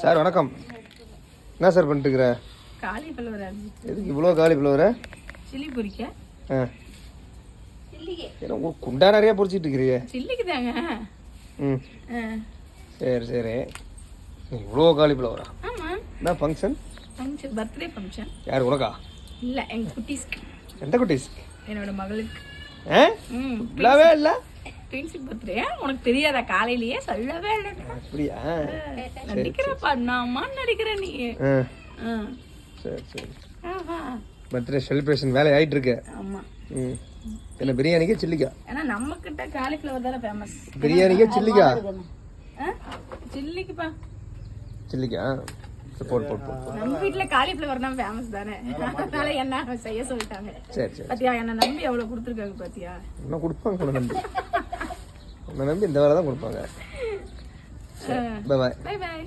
Sir வணக்கம். என்ன sir பண்ணிட்டுருக்குற? Cauliflower. எதுக்கு இவ்வளோ காலிஃப்ளவர? சில்லி பொரிக்க. ஏன்னா குண்டா நிறைய பொரிச்சிட்டு இருக்கிறீங்க. சில்லிக்கு தாங்க. ம் சரி சரி. இவ்வளோ காலிஃப்ளவரா? ஆமாம். என்ன ஃபங்க்ஷன்? Function, birthday function. யார், உனக்கா? இல்லை, எங்கள் குட்டீஸ்க்கு. எந்த குட்டீஸ்? என்னோட மகளுக்கு. இல்லாவே இல்லை. ட்வின்ஸுக்கு பர்த்டே. உனக்கு தெரியாதா? காலையிலேயே சொல்லவே இல்லை. அப்படியா? நடிக்கிறப்பா, நான் நடிக்கிறேன் நீ. சரி சரி. பர்த்டே செலிப்ரேஷன் வேலை ஆகிட்டு இருக்கு. ஆமாம். என்ன பிரியாணிக்கா சில்லிக்கா? ஏன்னா நம்ம கிட்ட காலிஃப்ளவர் தானே ஃபேமஸ். பிரியாணிக்கா சில்லிக்கா? சில்லிக்குப்பா. சில்லிக்கா? போட்டு போட்டு போட்டு. நம்ம வீட்டுல காலிஃப்ளவர் தான் ஃபேமஸ் தானே, அதனால என்ன செய்ய சொல்லிட்டாங்க. சரி சரி. பாத்தியா, என்ன நம்பி எவ்வளவு கொடுத்துருக்காங்க பாத்தியா? என்ன கொடுப்பாங்க உன்னை நம்பி? உன்னை நம்பி இந்த வேலை தான் கொடுப்பாங்க. Bye bye. Bye bye.